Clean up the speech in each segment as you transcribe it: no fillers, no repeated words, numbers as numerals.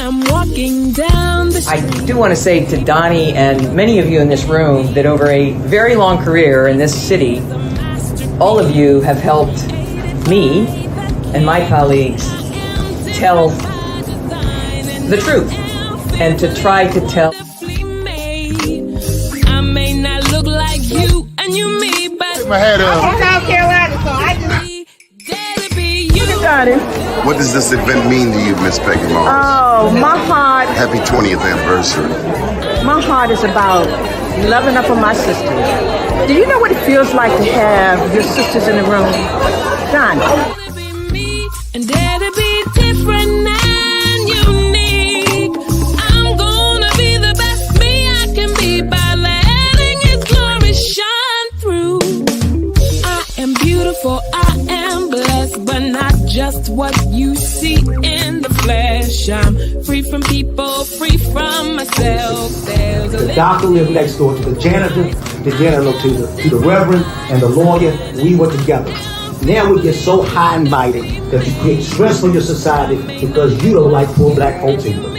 I'm walking down the street. I do want to say to Doni and many of you in this room that over a very long career in this city, all of you have helped me and my colleagues tell the truth and to try to tell. I may not look like you and you me, but Take my hat off. I'm South Carolina, so I just... What does this event mean to you, Miss Peggy Morris? Oh, my heart. Happy 20th anniversary. My heart is about loving up on my sisters. Do you know what it feels like to have your sisters in the room? Done. And dare to be different and unique. I'm gonna be the best me I can be by letting His glory shine through. I am beautiful, I am blessed, but not just what you see in the flesh. I'm free from people, free from myself. There's a the doctor lived next door to the janitor, to the reverend, and the lawyer. We were together. Now we get so high and mighty that you create stress for your society because you don't like poor black folks either.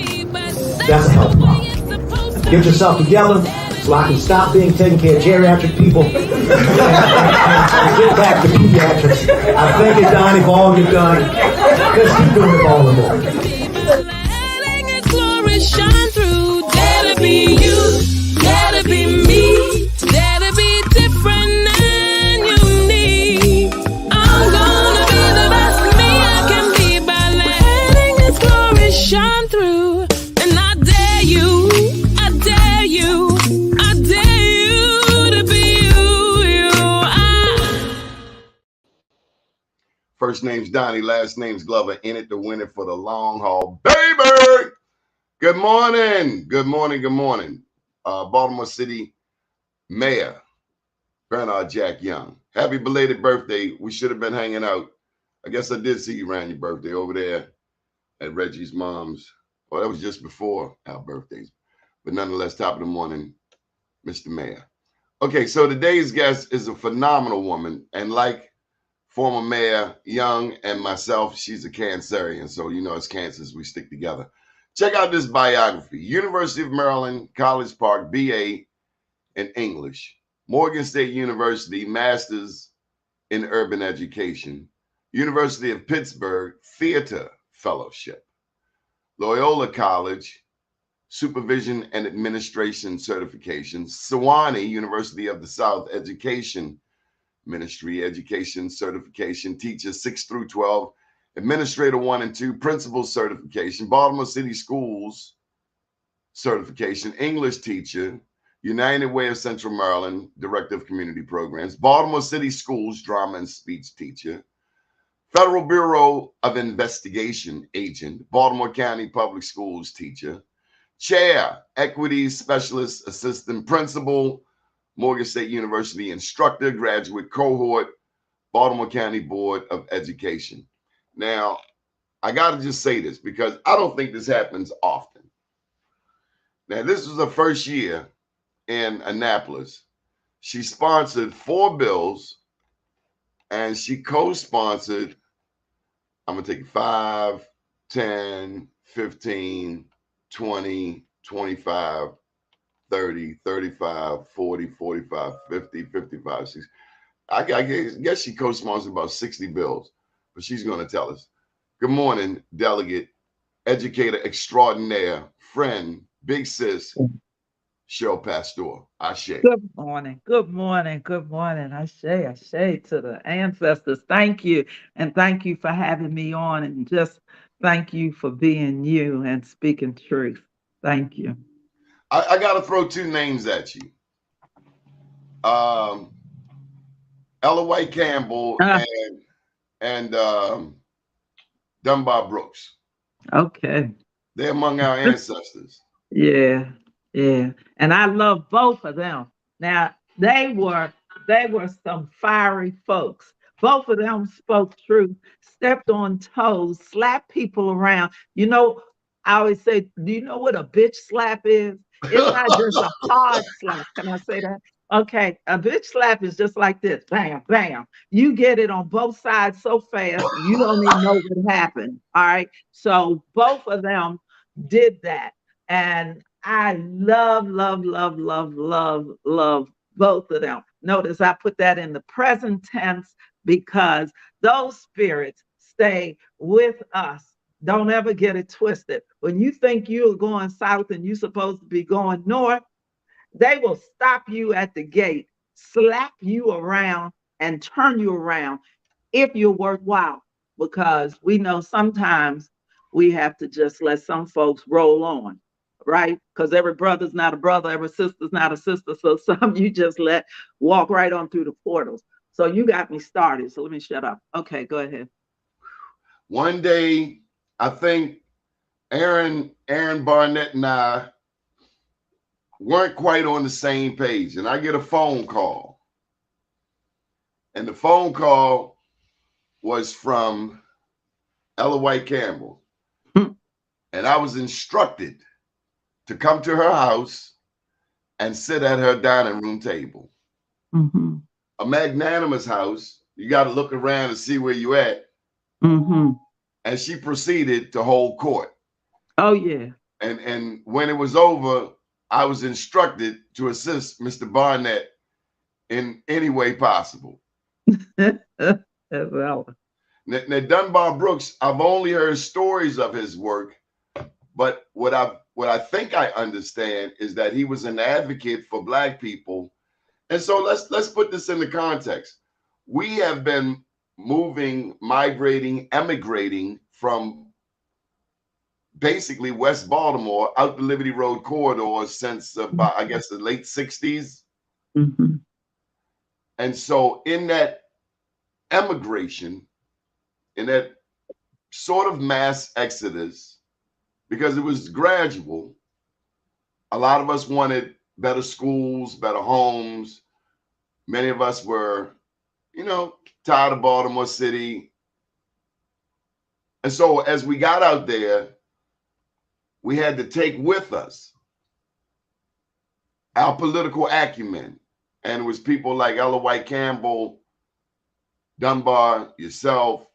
That's a health problem. Get yourself together so I can stop being taking care of geriatric people and get back to pediatrics. I thank you, Doni, for all you've done. Let's keep doing it all the more. letting His glory shine through. Dare to be you, dare to be me, dare to be different and unique. I'm gonna be the best me I can be by letting His glory shine through. And I dare you, I dare you, I dare you to be you. First name's Doni, last name's Glover. In it to win it for the long haul, baby. Good morning. Good morning. Good morning. Baltimore City Mayor Bernard Jack Young. Happy belated birthday. We should have been hanging out. I guess I did see you around your birthday over there at Reggie's mom's. Well, that was just before our birthdays. But nonetheless, top of the morning, Mr. Mayor. Okay, so today's guest is a phenomenal woman. And like former Mayor Young and myself, she's a Cancerian. So, you know, as Cancers, we stick together. Check out this biography. University of Maryland, College Park, BA in English. Morgan State University, Masters in Urban Education. University of Pittsburgh, Theater Fellowship. Loyola College, Supervision and Administration Certification. Sewanee, University of the South, Education Ministry, Education Certification. Teacher 6 through 12. Administrator 1 and 2, Principal Certification, Baltimore City Schools Certification, English Teacher, United Way of Central Maryland, Director of Community Programs, Baltimore City Schools Drama and Speech Teacher, Federal Bureau of Investigation Agent, Baltimore County Public Schools Teacher, Chair, Equity Specialist Assistant Principal, Morgan State University Instructor, Graduate Cohort, Baltimore County Board of Education. Now, I got to just say this because I don't think this happens often. Now, this was her first year in Annapolis. She sponsored 4 bills and she co-sponsored, I'm going to take 5, 10, 15, 20, 25, 30, 35, 40, 45, 50, 55, 60. I guess she co-sponsored about 60 bills. But she's going to tell us. Good morning, Delegate, Educator Extraordinaire, friend, big sis, Cheryl Pasteur. Ashe. Good morning. Good morning. Good morning. Ashe to the ancestors. Thank you. And thank you for having me on. And just thank you for being you and speaking truth. Thank you. I got to throw 2 names at you. Ella White Campbell and Dunbar Brooks. Okay. They're among our ancestors. Yeah. And I love both of them. Now, they were some fiery folks. Both of them spoke truth, stepped on toes, slapped people around. You know, I always say, do you know what a bitch slap is? It's not just a hard slap. Can I say that? Okay, a bitch slap is just like this, bam, bam. You get it on both sides so fast, you don't even know what happened, all right? So both of them did that. And I love both of them. Notice I put that in the present tense because those spirits stay with us. Don't ever get it twisted. When you think you're going south and you're supposed to be going north, they will stop you at the gate, slap you around, and turn you around if you're worthwhile. Because we know sometimes we have to just let some folks roll on, right? Because every brother's not a brother, every sister's not a sister. So some you just let walk right on through the portals. So you got me started. So let me shut up. Okay, go ahead. One day, I think Aaron Barnett and I weren't quite on the same page. And I get a phone call. And the phone call was from Ella White Campbell. And I was instructed to come to her house and sit at her dining room table. Mm-hmm. A magnanimous house. You got to look around and see where you at. Mm-hmm. And she proceeded to hold court. Oh, yeah. And when it was over, I was instructed to assist Mr. Barnett in any way possible. Well. Now, Dunbar Brooks, I've only heard stories of his work, but what I think I understand is that he was an advocate for Black people. And so let's put this into context. We have been moving, migrating, emigrating from basically West Baltimore out the Liberty Road corridor since about, I guess, the late 60s. Mm-hmm. And so in that emigration, in that sort of mass exodus, because it was gradual, a lot of us wanted better schools, better homes. Many of us were, tired of Baltimore City. And so as we got out there, we had to take with us our political acumen. And it was people like Ella White Campbell, Dunbar, yourself,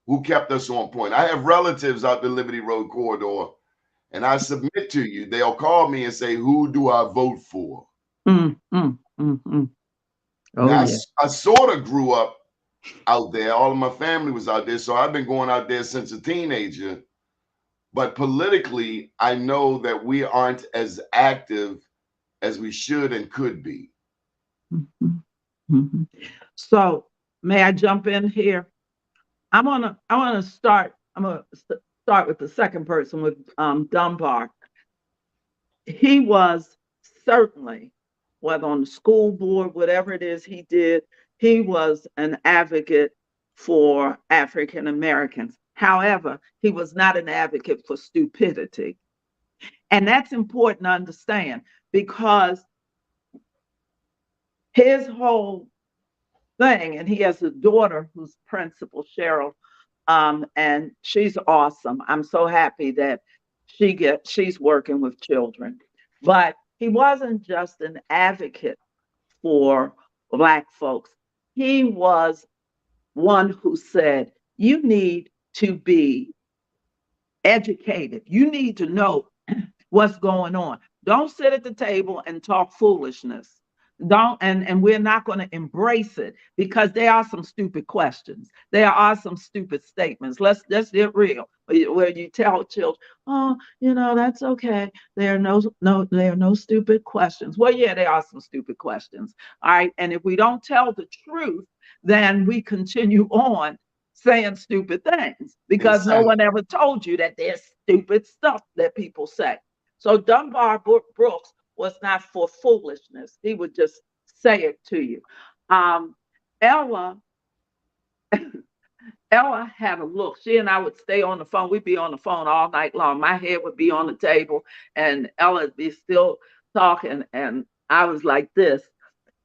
who kept us on point. I have relatives out the Liberty Road corridor, and I submit to you, they'll call me and say, who do I vote for? Mm-hmm. Oh, now, yeah. I sort of grew up out there. All of my family was out there. So I've been going out there since a teenager. But politically, I know that we aren't as active as we should and could be. Mm-hmm. Mm-hmm. So may I jump in here? I want to start with the second person, with Dunbar. He was certainly, whether on the school board, whatever it is he did, he was an advocate for African Americans. However, he was not an advocate for stupidity. And that's important to understand, because his whole thing, and he has a daughter who's Principal Cheryl, and she's awesome. I'm so happy that she's working with children. But he wasn't just an advocate for Black folks. He was one who said, you need to be educated. You need to know what's going on. Don't sit at the table and talk foolishness. And we're not going to embrace it, because there are some stupid questions. There are some stupid statements. Let's get real. Where you tell children, oh, that's okay. There are no stupid questions. Well, yeah, there are some stupid questions. All right. And if we don't tell the truth, then we continue on saying stupid things, because no one ever told you that there's stupid stuff that people say. So Dunbar Brooks was not for foolishness. He would just say it to you. Ella had a look. She and I would stay on the phone. We'd be on the phone all night long. My head would be on the table and Ella would be still talking. And I was like this.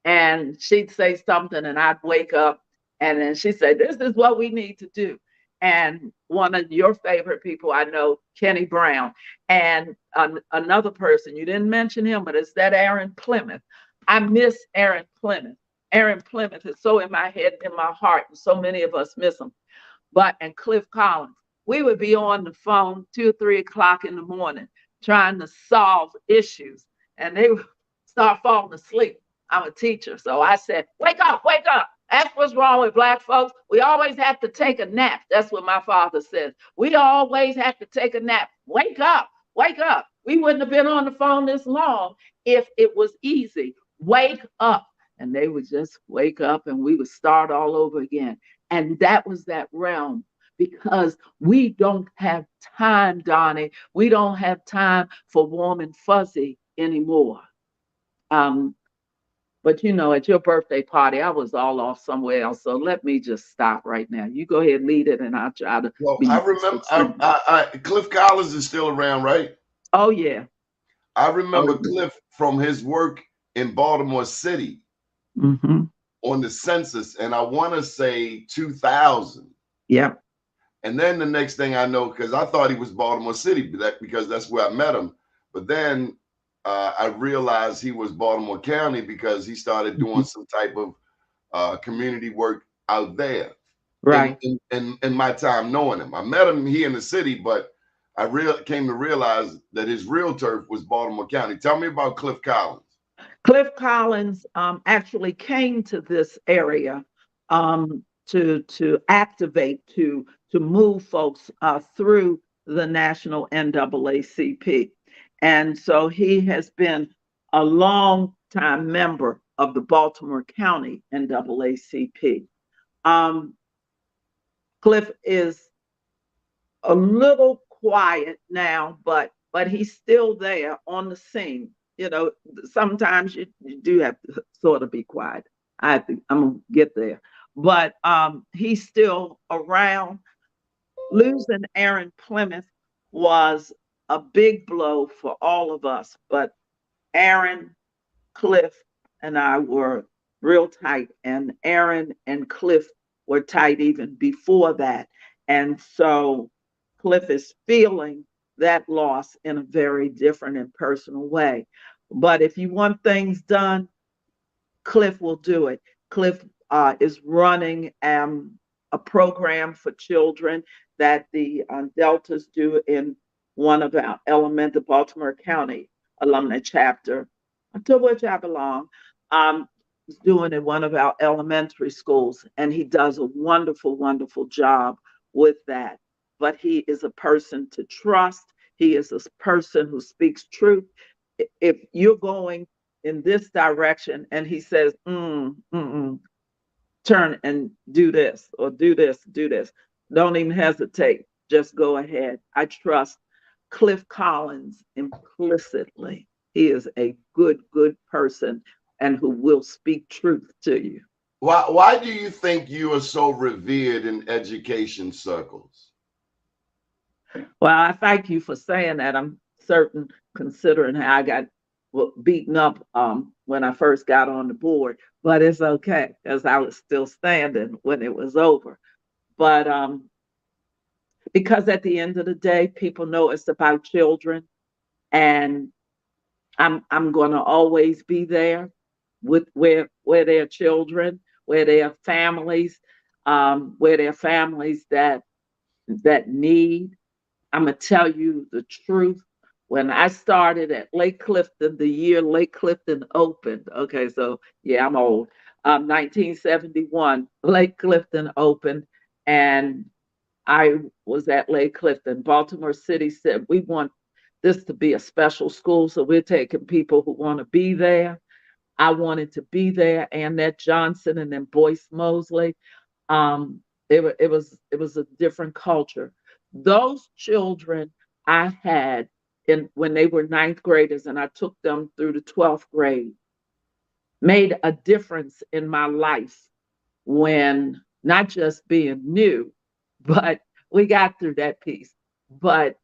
And she'd say something and I'd wake up. And then she'd say, this is what we need to do. And one of your favorite people I know, Kenny Brown, and another person, you didn't mention him, but it's that Aaron Plymouth. I miss Aaron Plymouth. Aaron Plymouth is so in my head, in my heart, and so many of us miss him. And Cliff Collins. we would be on the phone 2 or 3 o'clock in the morning trying to solve issues, and they would start falling asleep. I'm a teacher, so I said, wake up, wake up. That's what's wrong with Black folks. We always have to take a nap. That's what my father says. We always have to take a nap. Wake up, wake up. We wouldn't have been on the phone this long if it was easy. Wake up. And they would just wake up and we would start all over again. And that was that realm, because we don't have time, Donnie. We don't have time for warm and fuzzy anymore. But you know, at your birthday party, I was all off somewhere else. So let me just stop right now. You go ahead and lead it, and I'll try to Well, be. I remember Cliff Collins is still around, right? Oh, yeah. I remember Cliff from his work in Baltimore City on the census, and I want to say 2000. Yeah. And then the next thing I know, because I thought he was Baltimore City, because that's where I met him. But then I realized he was Baltimore County because he started doing some type of community work out there. Right. In my time knowing him, I met him here in the city, but I came to realize that his real turf was Baltimore County. Tell me about Cliff Collins. Cliff Collins actually came to this area to activate, to move folks through the national NAACP. And so he has been a long time member of the Baltimore County NAACP. Cliff is a little quiet now, but he's still there on the scene. You know, sometimes you do have to sort of be quiet. I'm gonna get there, but he's still around. Losing Aaron Plymouth was a big blow for all of us, but Aaron, Cliff, and I were real tight, and Aaron and Cliff were tight even before that. And so Cliff is feeling that loss in a very different and personal way. But if you want things done, Cliff will do it. Cliff is running a program for children that the Deltas do in one of our the Baltimore County alumni chapter, to which I belong, is doing in one of our elementary schools. And he does a wonderful, wonderful job with that. But he is a person to trust. He is a person who speaks truth. If you're going in this direction and he says, turn and do this, or do this, don't even hesitate. Just go ahead. I trust Cliff Collins implicitly. He is a good person and who will speak truth to you. Why do you think you are so revered in education circles? Well, I thank you for saying that. I'm certain, considering how I got beaten up when I first got on the board, but it's okay because I was still standing when it was over. But because at the end of the day, people know it's about children, and I'm going to always be there with where there are children, where there are families, that need. I'm gonna tell you the truth. When I started at Lake Clifton, the year Lake Clifton opened, okay, so yeah, I'm old. 1971, Lake Clifton opened, and I was at Lake Clifton. Baltimore City said, we want this to be a special school, so we're taking people who want to be there. I wanted to be there. Annette Johnson and then Boyce Mosley. It was a different culture. Those children I had when they were ninth graders, and I took them through the 12th grade, made a difference in my life when not just being new, but we got through that piece. But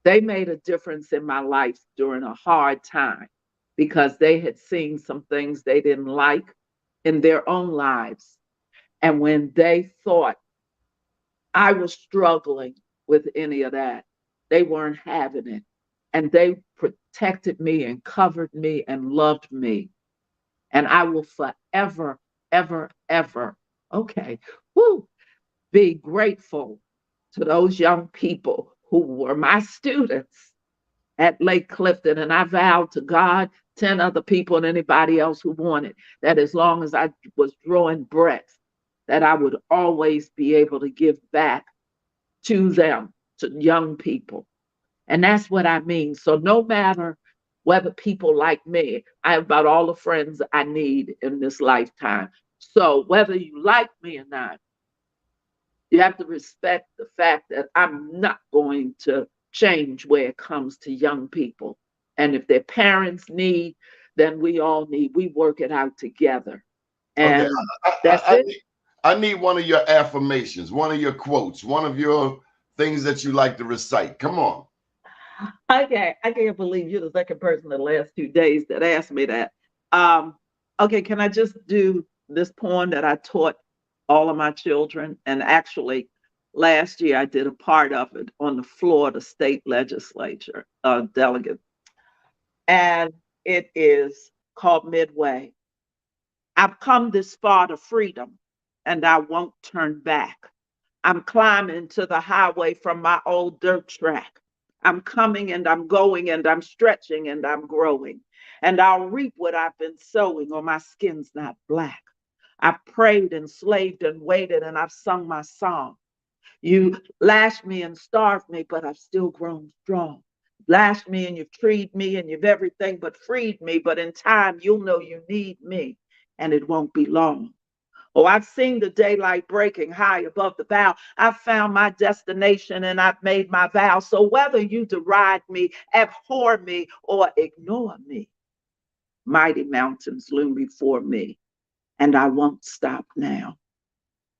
they made a difference in my life during a hard time because they had seen some things they didn't like in their own lives. And when they thought I was struggling with any of that, they weren't having it. And they protected me and covered me and loved me. And I will forever, ever, ever, be grateful to those young people who were my students at Lake Clifton, and I vowed to God, 10 other people, and anybody else who wanted, that as long as I was drawing breath, that I would always be able to give back to them, to young people. And that's what I mean. So no matter whether people like me, I have about all the friends I need in this lifetime. So whether you like me or not, you have to respect the fact that I'm not going to change where it comes to young people. And if their parents need, then we all need. We work it out together. Okay, And that's it. I need one of your affirmations, one of your quotes, one of your things that you like to recite. Come on. Okay, I can't believe you're the second person in the last 2 days that asked me that. Okay, can I just do this poem that I taught all of my children? And actually, last year I did a part of it on the floor of the state legislature, delegate. And it is called Midway. I've come this far to freedom, and I won't turn back. I'm climbing to the highway from my old dirt track. I'm coming and I'm going and I'm stretching and I'm growing. And I'll reap what I've been sowing, or my skin's not black. I've prayed and slaved and waited, and I've sung my song. You lashed me and starved me, but I've still grown strong. Lashed me and you've treed me and you've everything but freed me. But in time, you'll know you need me, and it won't be long. Oh, I've seen the daylight breaking high above the bow. I've found my destination and I've made my vow. So whether you deride me, abhor me, or ignore me, mighty mountains loom before me, and I won't stop now.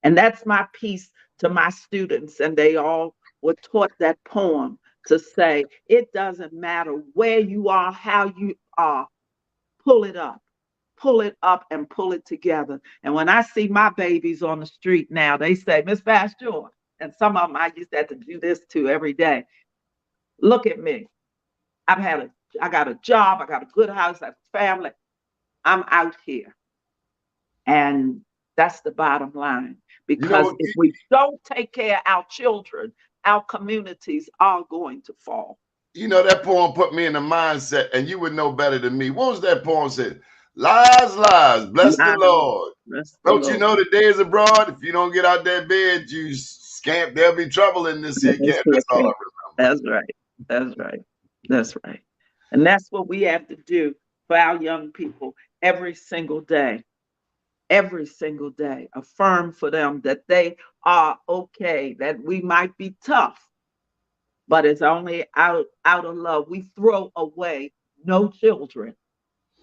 And that's my piece to my students. And they all were taught that poem to say, it doesn't matter where you are, how you are, pull it up. Pull it up and pull it together. And when I see my babies on the street now, they say, Miss Pasteur, and some of them I used to have to do this to every day. Look at me. I got a job, I got a good house, I have a family. I'm out here. And that's the bottom line. Because if we don't take care of our children, our communities are going to fall. You know, that poem put me in the mindset, and you would know better than me. What was that poem said? Lies, lies, bless the Lord. Don't you know the day is abroad? If you don't get out that bed, you scamp, there'll be trouble in this here camp. That's all I remember. That's right. That's right. That's right. And that's what we have to do for our young people every single day. Every single day. Affirm for them that they are okay, that we might be tough, but it's only out of love. We throw away no children.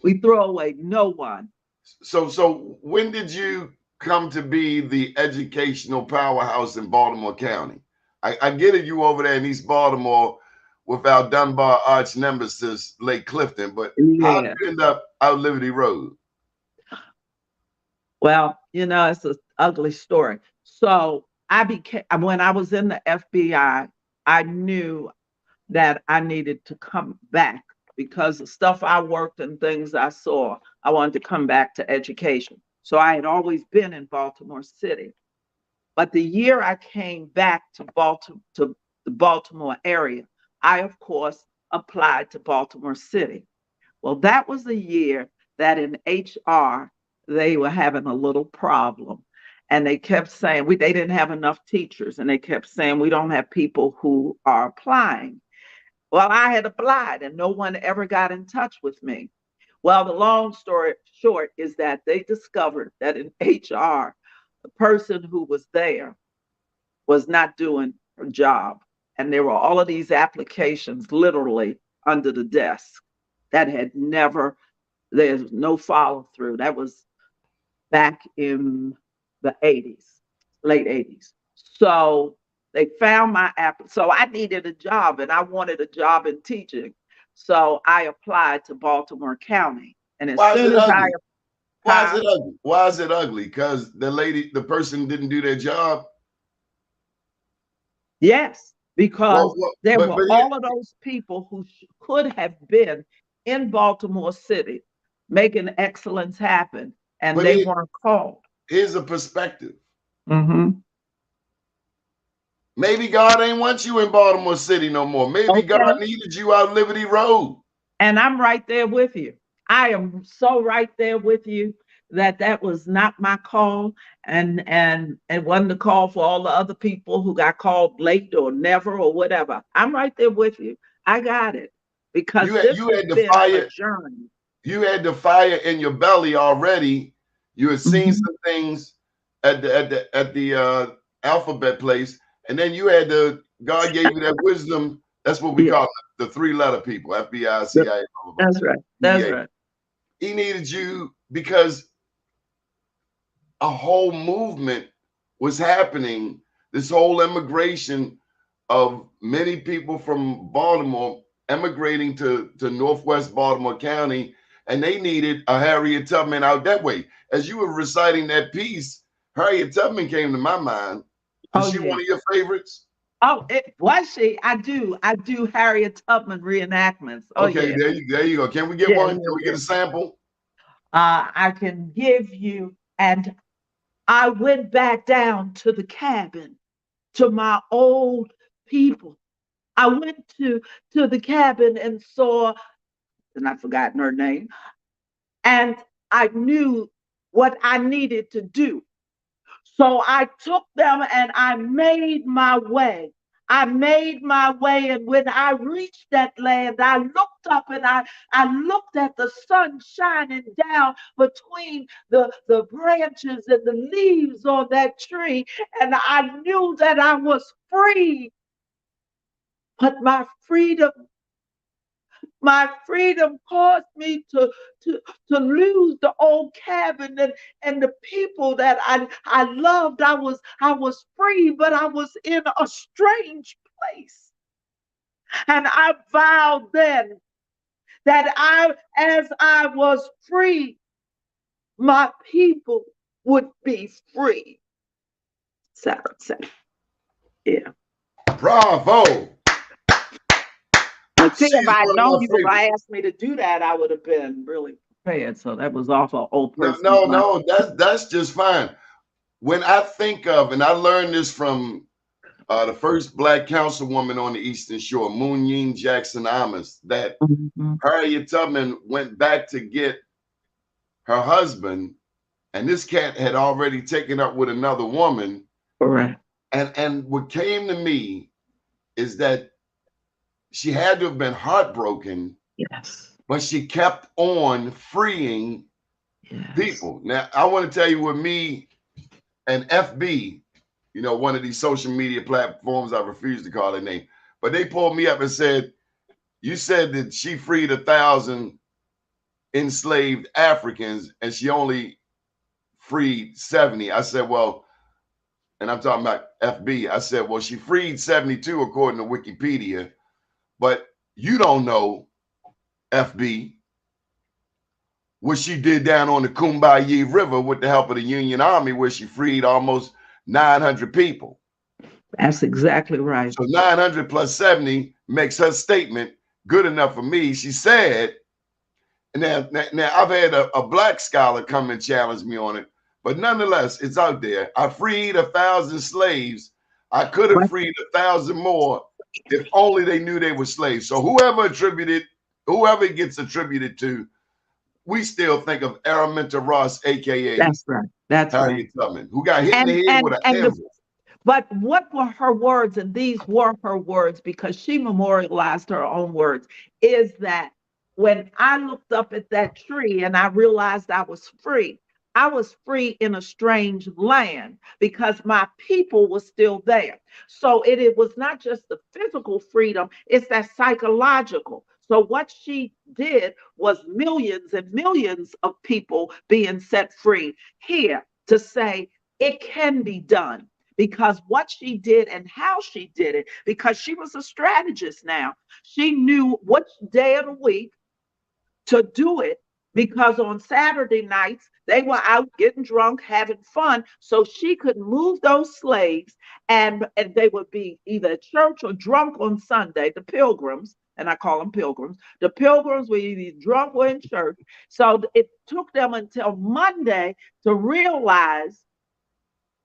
We throw away no one. So when did you come to be the educational powerhouse in Baltimore County? I get it, you over there in East Baltimore with our Dunbar arch nemesis, Lake Clifton, but how did you end up out Liberty Road? Well, it's an ugly story. So when I was in the FBI, I knew that I needed to come back because the stuff I worked and things I saw, I wanted to come back to education. So I had always been in Baltimore City. But the year I came back to the Baltimore area, I, of course, applied to Baltimore City. Well, that was the year that in HR, they were having a little problem. And they kept saying, they didn't have enough teachers. And they kept saying, we don't have people who are applying. Well, I had applied and no one ever got in touch with me. Well, the long story short is that they discovered that in HR, the person who was there was not doing her job. And there were all of these applications literally under the desk that had there's no follow through. That was back in the 80s, late 80s. So they found my app. So I needed a job and I wanted a job in teaching. So I applied to Baltimore County. And Why is it ugly? Why is it ugly? Because the person didn't do their job? Yes, because there were all of those people who could have been in Baltimore City making excellence happen, and they weren't called. Here's a perspective. Mm-hmm. Maybe God ain't want you in Baltimore City no more. Maybe God needed you out Liberty Road. And I'm right there with you. I am so right there with you that was not my call, and it wasn't the call for all the other people who got called late or never or whatever. I'm right there with you. I got it, because this has been a journey. You had the fire in your belly already. You had seen some things at the alphabet place, and then you had God gave you that wisdom. That's what we call it, the 3-letter people, FBI, CIA. That's right. That's right. He needed you because a whole movement was happening. This whole immigration of many people from Baltimore emigrating to Northwest Baltimore County, and they needed a Harriet Tubman out that way. As you were reciting that piece, Harriet Tubman came to my mind. Is she one of your favorites? Oh, was she? I do Harriet Tubman reenactments. Oh, okay, there you go. Can we get one? Can we get a sample? I can give you. And I went back down to the cabin, to my old people. I went to the cabin and saw, and I've forgotten her name, and I knew what I needed to do. So I took them and I made my way. And when I reached that land, I looked up and I looked at the sun shining down between the branches and the leaves on that tree, and I knew that I was free. But my freedom caused me to lose the old cabin and the people that I loved. I was free, but I was in a strange place. And I vowed then that as I was free, my people would be free. Sarah said, yeah. Bravo. See, if I known you were going to ask me to do that, I would have been really prepared. So that was off an old person. No, that's just fine. When I think of, and I learned this from the first Black councilwoman on the Eastern Shore, Moon Ying Jackson Amos, that Harriet Tubman went back to get her husband, and this cat had already taken up with another woman. Correct. And what came to me is that she had to have been heartbroken. Yes. But she kept on freeing people. Now, I want to tell you, with me and FB, one of these social media platforms, I refuse to call their name, but they pulled me up and said, you said that she freed 1,000 enslaved Africans and she only freed 70. I said, well, and I'm talking about FB. I said, well, she freed 72 according to Wikipedia. But you don't know, FB, what she did down on the Kumbaya River with the help of the Union Army, where she freed almost 900 people. That's exactly right. So 900 plus 70 makes her statement good enough for me. She said, and now I've had a Black scholar come and challenge me on it, but nonetheless, it's out there. I freed 1,000 slaves. I could have freed 1,000 more if only they knew they were slaves. So whoever it gets attributed to, we still think of Araminta Ross, aka that's right. That's Harriet Tubman, who got hit in the head with an anvil. But what were her words? And these were her words, because she memorialized her own words, is that when I looked up at that tree and I realized I was free in a strange land because my people were still there. So it was not just the physical freedom, it's that psychological. So what she did was millions and millions of people being set free here, to say it can be done. Because what she did and how she did it, because she was a strategist now. She knew what day of the week to do it, because on Saturday nights, they were out getting drunk, having fun, so she could move those slaves, and they would be either at church or drunk on Sunday, the pilgrims, and I call them pilgrims. The pilgrims were either drunk or in church. So it took them until Monday to realize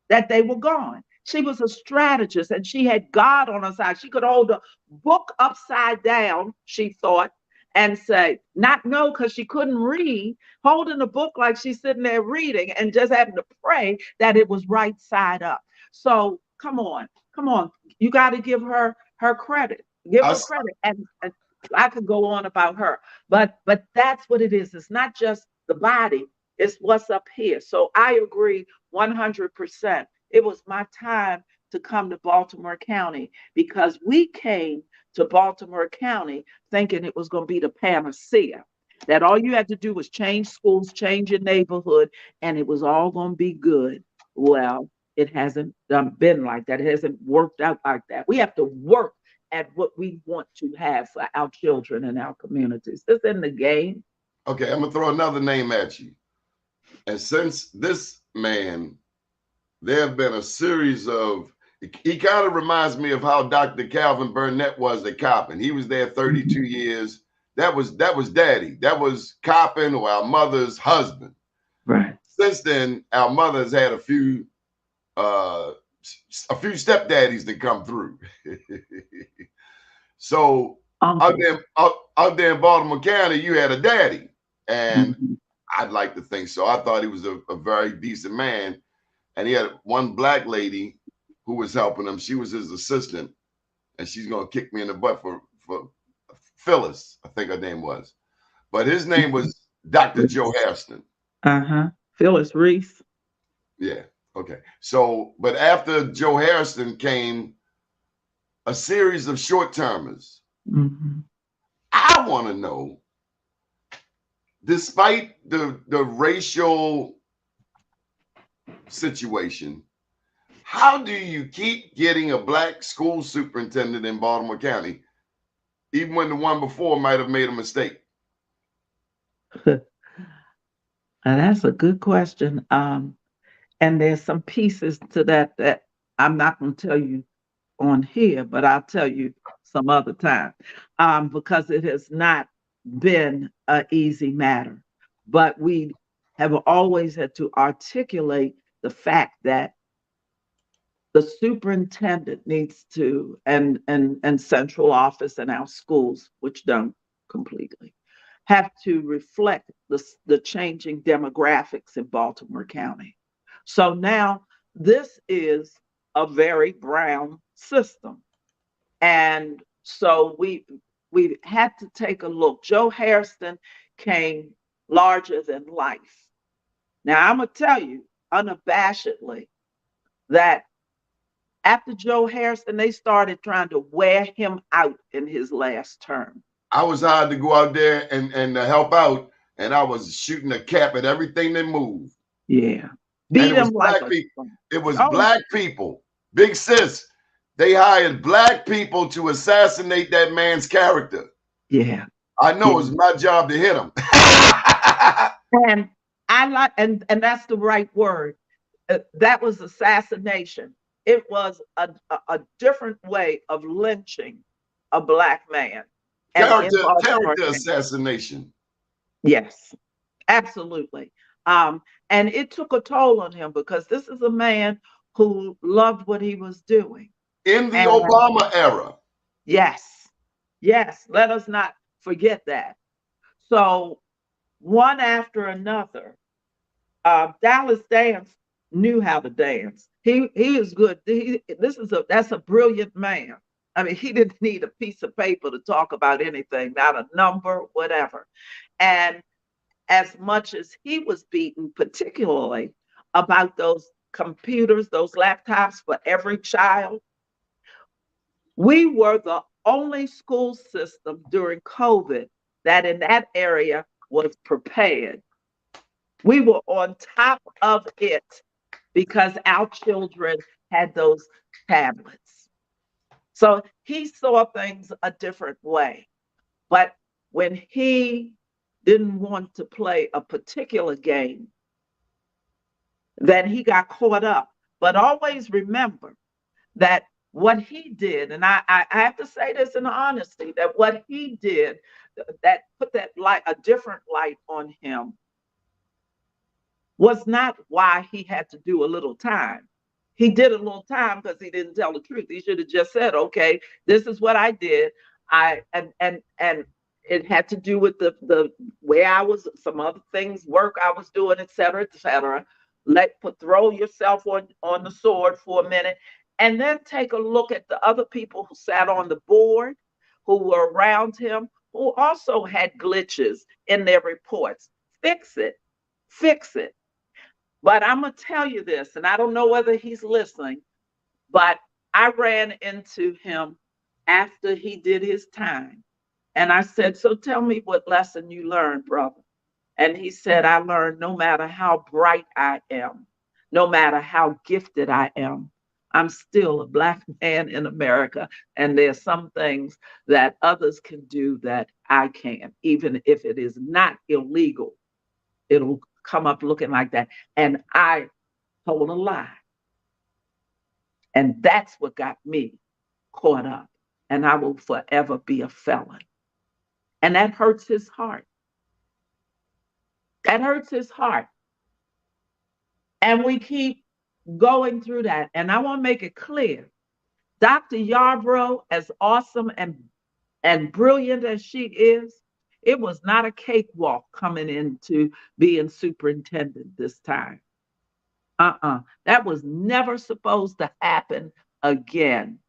that they were gone. She was a strategist and she had God on her side. She could hold a book upside down, she thought, and say, not know because she couldn't read, holding the book like she's sitting there reading and just having to pray that it was right side up. So come on, come on. You got to give her credit. Give I, her s- credit. And I could go on about her, but that's what it is. It's not just the body, it's what's up here. So I agree 100%. It was my time to come to Baltimore County because we came to Baltimore County thinking it was going to be the panacea, that all you had to do was change schools, change your neighborhood, and it was all going to be good. Well, it hasn't been like that. It hasn't worked out like that. We have to work at what we want to have for our children and our communities. It's in the game. okay, I'm gonna throw another name at you. And since this man, there have been a series of. He kind of reminds me of how Dr. Calvin Burnett was at Coppin. He was there 32 years. That was Daddy. That was Coppin, or our mother's husband. Right. Since then, our mother has had a few stepdaddies that come through. So out there in Baltimore County, you had a daddy, and I'd like to think so. I thought he was a very decent man, and he had one black lady who was helping him. She was his assistant, and she's gonna kick me in the butt for Phyllis, I think her name was, but his name was Dr. Joe Hairston. Phyllis Reese. Yeah. Okay. So, but after Joe Hairston came a series of short-termers. I want to know, despite the racial situation, how do you keep getting a black school superintendent in Baltimore County, even when the one before might have made a mistake? And that's a good question. And there's some pieces to that I'm not going to tell you on here, but I'll tell you some other time, because it has not been an easy matter. But we have always had to articulate the fact that the superintendent needs to, and central office and our schools, which don't completely, have to reflect the changing demographics in Baltimore County. So now this is a very brown system. And so we had to take a look. Joe Hairston came larger than life. Now I'm gonna tell you unabashedly that after Joe Hairston, they started trying to wear him out in his last term. I was hired to go out there and help out, and I was shooting a cap at everything that moved. Yeah. And it was black people. It was black people. Big sis. They hired black people to assassinate that man's character. Yeah. I know it was my job to hit him. And I like, and that's the right word. That was assassination. It was a different way of lynching a black man. Character assassination. Yes, absolutely. And it took a toll on him because this is a man who loved what he was doing. In the Obama era. Yes, yes. Let us not forget that. So one after another, Dallas Dance knew how to dance. He is good. That's a brilliant man. I mean, he didn't need a piece of paper to talk about anything, not a number, whatever. And as much as he was beaten, particularly about those computers, those laptops for every child, we were the only school system during COVID that in that area was prepared. We were on top of it because our children had those tablets. So he saw things a different way. But when he didn't want to play a particular game, then he got caught up. But always remember that what he did, and I have to say this in honesty, that what he did that put that light, a different light on him, was not why he had to do a little time. he did a little time because he didn't tell the truth. He should have just said, okay, this is what I did. And it had to do with the way I was, some other things, work I was doing, et cetera, et cetera. Throw yourself on the sword for a minute, and then take a look at the other people who sat on the board, who were around him, who also had glitches in their reports. Fix it. Fix it. But I'm going to tell you this, and I don't know whether he's listening, but I ran into him after he did his time. And I said, so tell me what lesson you learned, brother. And he said, I learned no matter how bright I am, no matter how gifted I am, I'm still a Black man in America. And there's some things that others can do that I can't, even if it is not illegal. It'll come up looking like that. And I told a lie. And that's what got me caught up. And I will forever be a felon. And that hurts his heart. That hurts his heart. And we keep going through that. And I want to make it clear, Dr. Yarbrough, as awesome and brilliant as she is, it was not a cakewalk coming into being superintendent this time. That was never supposed to happen again.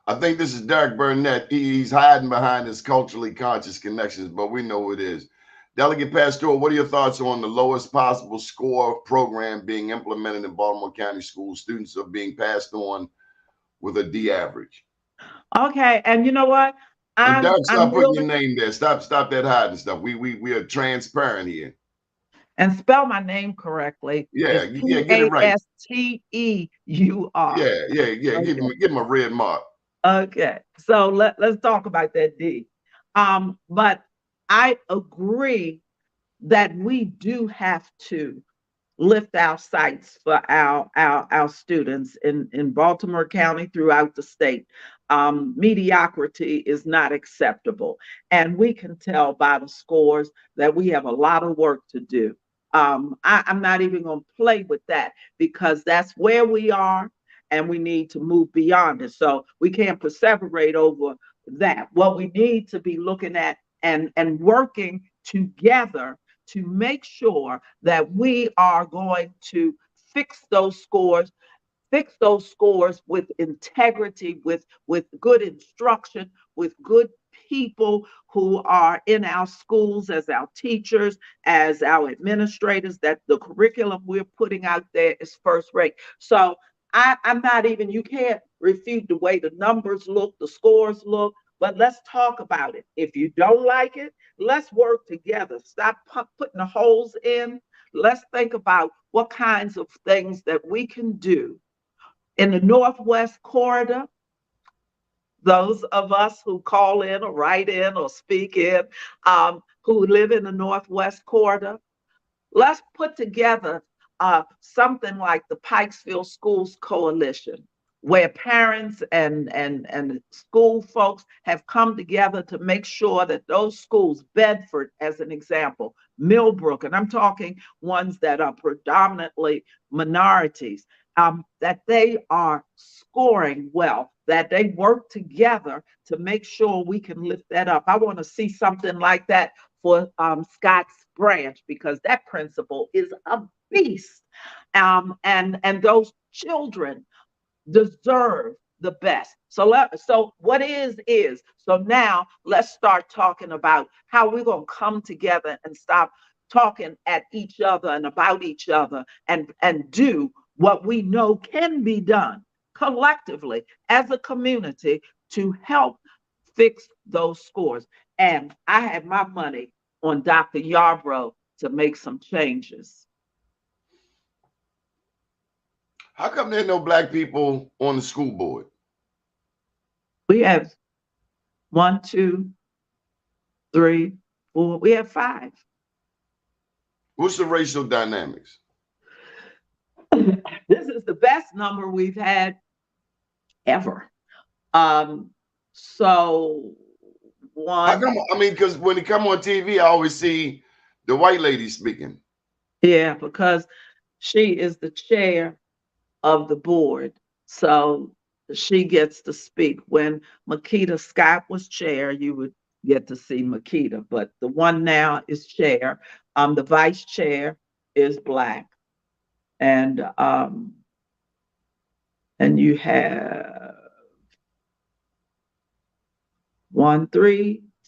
I think this is Derek Burnett. He's hiding behind his culturally conscious connections, but we know who it is. Delegate Pasteur, what are your thoughts on the lowest possible score program being implemented in Baltimore County schools? Students are being passed on with a D average. Okay, and you know what? And Derek, stop putting your name there. Stop that hiding stuff. We are transparent here. And spell my name correctly. Yeah, get it right. Pasteur. Yeah. Okay. Give him a red mark. Okay, so let's talk about that D. But I agree that we do have to lift our sights for our students in Baltimore County, throughout the state. Mediocrity is not acceptable. And we can tell by the scores that we have a lot of work to do. I'm not even going to play with that, because that's where we are. And we need to move beyond it. So we can't perseverate over that. What we need to be looking at and working together to make sure that we are going to fix those scores with integrity, with good instruction, with good people who are in our schools as our teachers, as our administrators, that the curriculum we're putting out there is first rate. So I'm not even, you can't refute the way the numbers look, the scores look, but let's talk about it. If you don't like it, let's work together. Stop putting the holes in. Let's think about what kinds of things that we can do in the Northwest Corridor. Those of us who call in or write in or speak in, who live in the Northwest Corridor, let's put together something like the Pikesville Schools Coalition, where parents and school folks have come together to make sure that those schools, Bedford as an example, Millbrook, and I'm talking ones that are predominantly minorities, that they are scoring well, that they work together to make sure we can lift that up. I want to see something like that for Scott's Branch, because that principal is a beast. And those children deserve the best. So what is. So now let's start talking about how we're going to come together and stop talking at each other and about each other, and do what we know can be done collectively as a community to help fix those scores. And I have my money on Dr. Yarbrough to make some changes. How come there are no Black people on the school board? We have 1, 2, 3, 4. We have 5. What's the racial dynamics? This is the best number we've had ever. So one. How come, I mean, because when they come on TV, I always see the white lady speaking. Yeah, because She is the chair of the board. So she gets to speak. When Makita Scott was chair, you would get to see Makita, but the one now is chair. The vice chair is Black. And and you have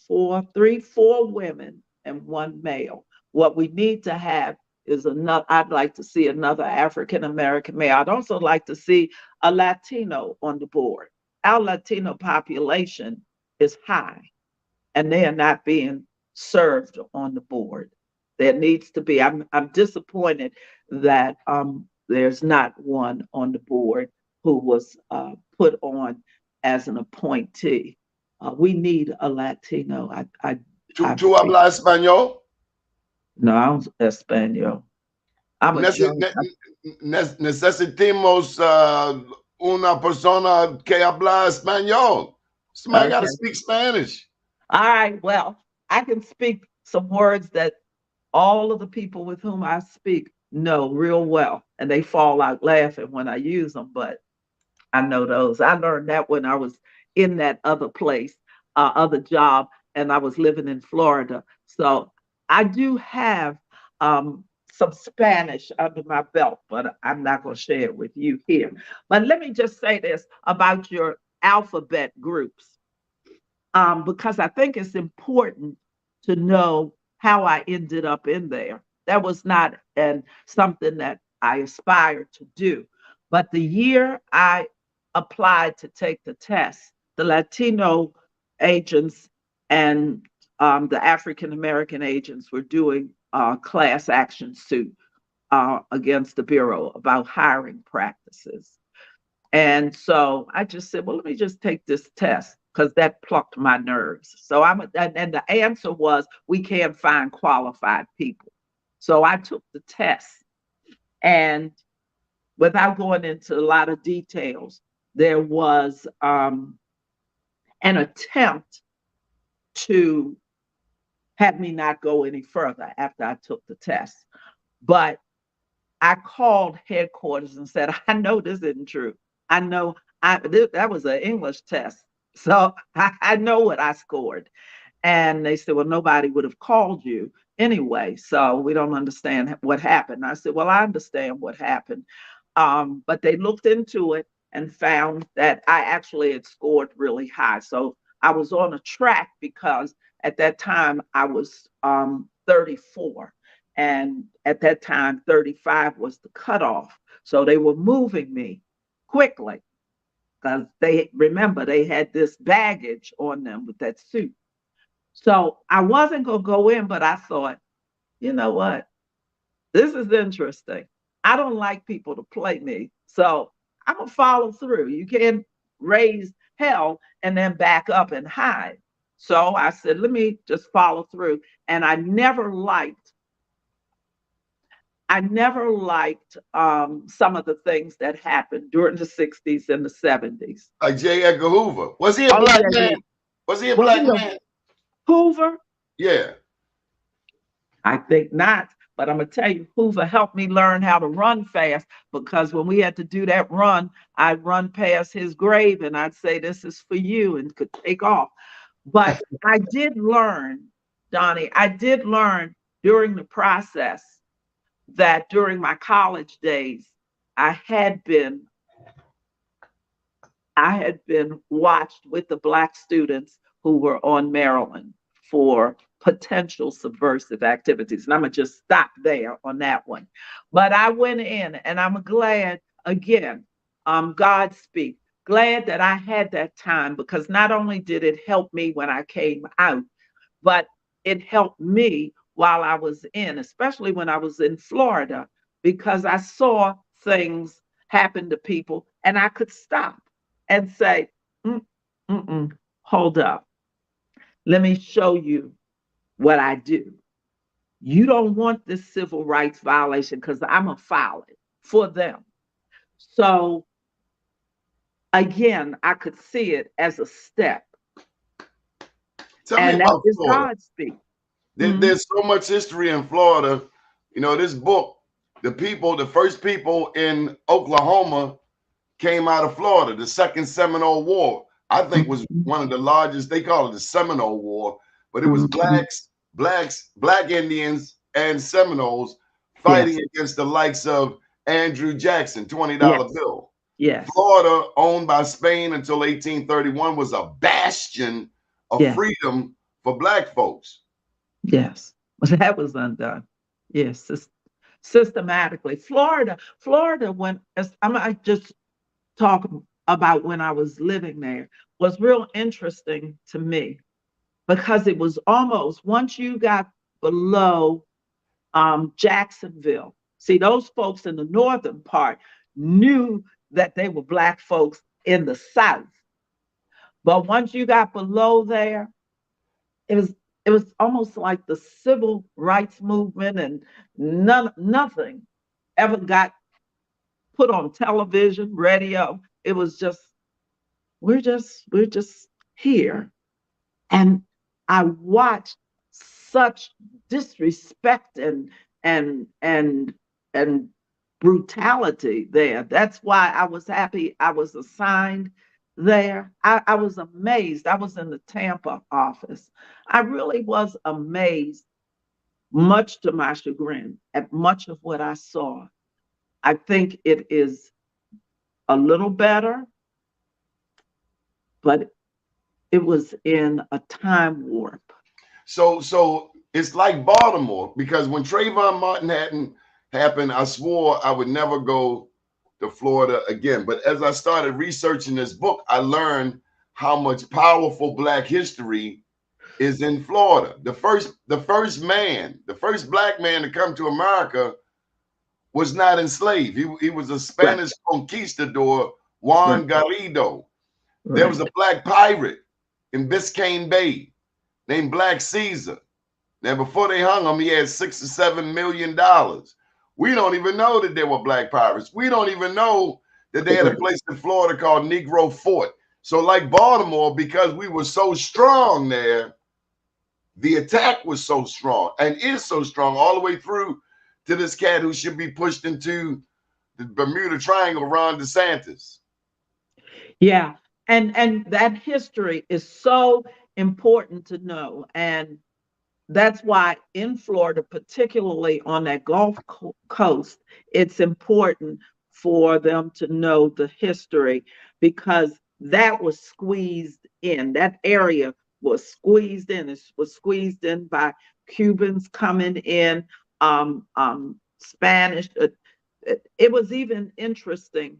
four women and one male. What we need to have is another, I'd like to see another African American male. I'd also like to see a Latino on the board. Our Latino population is high and they are not being served on the board. There needs to be, I'm disappointed that there's not one on the board who was put on as an appointee. We need a Latino. ¿Tú hablas español? No, I'm Espanol. I'm a Necesitamos una persona que habla español. Somebody got to speak Spanish. All right. Well, I can speak some words that all of the people with whom I speak know real well, and they fall out laughing when I use them, but I know those. I learned that when I was in that other place, other job, and I was living in Florida. So I do have some Spanish under my belt, but I'm not going to share it with you here. But let me just say this about your alphabet groups, because I think it's important to know how I ended up in there. That was not something that I aspired to do. But the year I applied to take the test, the Latino agents and the African American agents were doing a class action suit against the Bureau about hiring practices. And so I just said, well, let me just take this test because that plucked my nerves. So and the answer was, we can't find qualified people. So I took the test, and without going into a lot of details, there was an attempt to have me not go any further after I took the test. But I called headquarters and said, I know this isn't true. I know that was an English test. So I know what I scored. And they said, well, nobody would have called you anyway. So we don't understand what happened. I said, well, I understand what happened. But they looked into it and found that I actually had scored really high. So I was on a track because at that time I was 34. And at that time, 35 was the cutoff. So they were moving me quickly because they had this baggage on them with that suit. So I wasn't going to go in, but I thought, you know what? This is interesting. I don't like people to play me. So I'm going to follow through. You can't raise hell and then back up and hide. So I said, let me just follow through. And I never liked some of the things that happened during the 60s and the 70s. Like J. Edgar Hoover. Was he a black man? Was he a black man? Hoover? Yeah. I think not. But I'm going to tell you, Hoover helped me learn how to run fast, because when we had to do that run, I'd run past his grave and I'd say, this is for you, and could take off. But I did learn, Doni, during the process that during my college days, I had been watched with the Black students who were on Maryland for potential subversive activities. And I'm going to just stop there on that one. But I went in, and I'm glad, again, Godspeed, glad that I had that time, because not only did it help me when I came out, but it helped me while I was in, especially when I was in Florida, because I saw things happen to people and I could stop and say, hold up. Let me show you what I do. You don't want this civil rights violation, because I'm going to file it for them. So again, I could see it as a step. Tell me about Florida. Godspeed. There's so much history in Florida. You know, this book the first people in Oklahoma came out of Florida. The Second Seminole War, I think, was one of the largest. They call it the Seminole War, but it was black Indians, and Seminoles fighting against the likes of Andrew Jackson, $20 bill. Yes. Florida, owned by Spain until 1831, was a bastion of freedom for black folks. Yes. Well, that was undone. Yes. Systematically. Florida, when I might just talk about when I was living there, was real interesting to me because it was almost once you got below Jacksonville. See, those folks in the northern part knew that they were black folks in the South. But once you got below there, it was almost like the civil rights movement, and nothing ever got put on television, radio. It was just, we're just here. And I watched such disrespect and brutality there. That's why I was happy I was assigned there. I was amazed. I was in the Tampa office. I really was amazed, much to my chagrin, at much of what I saw. I think it is a little better, but it was in a time warp. So it's like Baltimore, because when Trayvon Martin happened, I swore I would never go to Florida again. But as I started researching this book, I learned how much powerful black history is in Florida. The first black man to come to America was not enslaved. He was a Spanish conquistador, Juan Garrido. There was a black pirate in Biscayne Bay named Black Caesar. Now, before they hung him, he had $6 or $7 million. We don't even know that there were black pirates. We don't even know that they had a place in Florida called Negro Fort. So like Baltimore, because we were so strong there, the attack was so strong and is so strong all the way through to this cat who should be pushed into the Bermuda Triangle, Ron DeSantis. Yeah, and that history is so important to know. And that's why in Florida, particularly on that Gulf Coast, it's important for them to know the history, because that was squeezed in. That area was squeezed in. It was squeezed in by Cubans coming in, Spanish. It was even interesting.